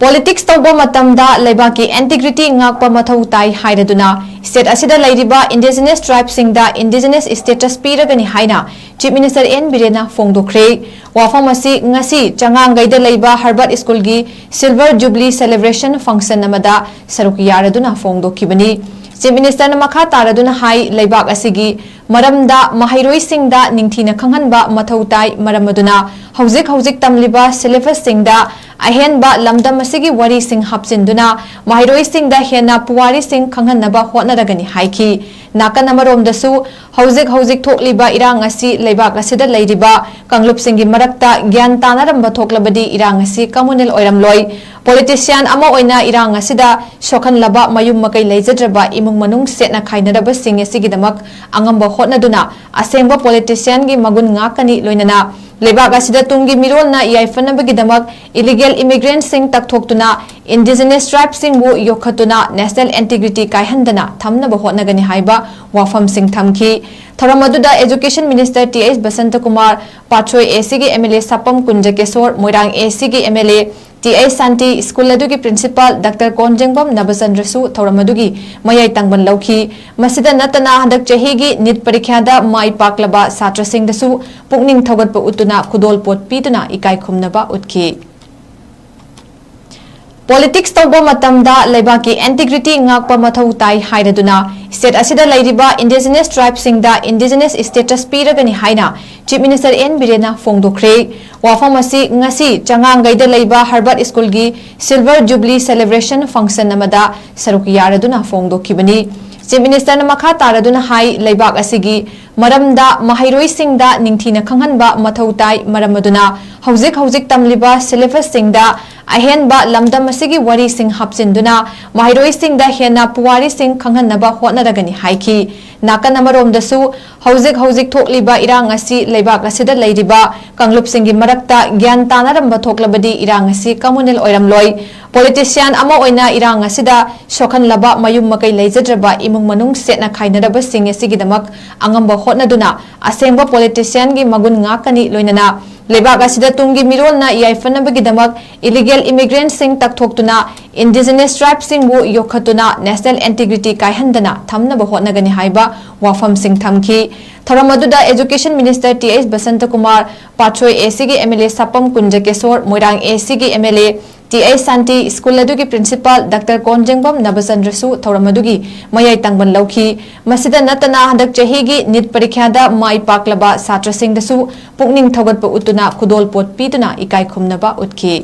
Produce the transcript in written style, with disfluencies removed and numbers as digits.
Politics tawba matamda leibaki integrity ngakpa mathau tai hairaduna state asida lairiba indigenous tribes singda indigenous status piragani haina Chief Minister 𝗍𝗜𝗜𝗓𝗓 fongdokre wafam asi ngasi changangaida leiba Harvard School gi Silver Jubilee celebration function amada saruk yaraduna fongdokibani Chief Minister na makha taraduna hai leibak asigi maramda mahairoi singda ningthina khanghanba mathau tai maramaduna hauzik tamliba syllabus singda ahenba lamdam asigi wari sing hapsinduna mahairoi singda hena puwari sing khanghanaba hotnaragani haiki nakan amarom dasu hauzik thokliba irang asi leibak asida leiriba kanglup singi marakta gyan tanaramba thoklabadi irang asi communal oiramloi politician ama oina irang asida sokhan laba mayum makai leijadraba imung manung setna khainaraba sing asigidamak angamba hotnaduna asengba politician gi magun ngakani loinana leibak asida tunggi mirolna yaifanabagi illegal immigrants sing takthokuna indigenous tribes singbu yokhatuna national integrity kaihandana thamnaba hotnagani haiba wafam sing thamki tharamaduda education minister 𝗬𝗓𝗂 पाछोई AC की MLA sapam kunjakesorn moirang AC की MLA 𝗬𝗓𝗓𝗓 school adugi principal Dr. 𝗦𝗧𝗔𝗧𝗘 𝗟𝗘𝗜𝗥𝗜𝗕𝗓 thauramadu mayai tangbal lauki masida natana handak chahi gi nit parikhada mai paklaba satra sing dasu pukning thogatpa utuna khudol pot piduna ikai khumnaba utki Politics tawba matamda leibaki integrity ngakpa mathau tai hairaduna state asida lairiba indigenous tribes singda indigenous status piragani haina Chief Minister 𝗍𝗜𝗜𝗓𝗓 fongdokre wafam asi ngasi changangaida leiba Harvard School gi Silver Jubilee celebration function amada saruk yaraduna fongdokibani Chief Minister na makha taraduna hai leibak asigi maramda mahairoi singda ningthina khanghanba mathau tai maramaduna hauzik tamliba syllabus singda ahenba lamdam asigi wari sing hapsinduna mahairoi singda hena puwari sing khanghanaba hotnaragani haiki nakan amarom dasu hauzik thokliba irang asi leibak asida leiriba kanglup singi marakta gyan tanaramba thoklabadi irang asi communal oiramloi politician ama oina irang asida sokhan laba mayum makai leijadraba imung manung setna khainaraba sing asigidamak angamba hotnaduna asengba politician gi magun ngakani loinana leibak asida tunggi mirolna yaifanabagi illegal immigrants sing takthokuna indigenous tribes singbu yokhatuna national integrity kaihandana thamnaba hotnagani haiba wafam sing thamki tharamaduda education minister 𝗍𝗜𝗓𝗂 पाछोई AC की MLA sapam kunjakesorn moirang AC की MLA 𝗬𝗓𝗓𝗓𝗓 school adugi principal Dr. 𝗦𝗧𝗔𝗓𝗑 thauramadu mayai tangbal lauki masida natana handak chahi gi nit parikhada mai paklaba satra sing dasu pukning thogatpa utuna khudol pot piduna ikai khumnaba utki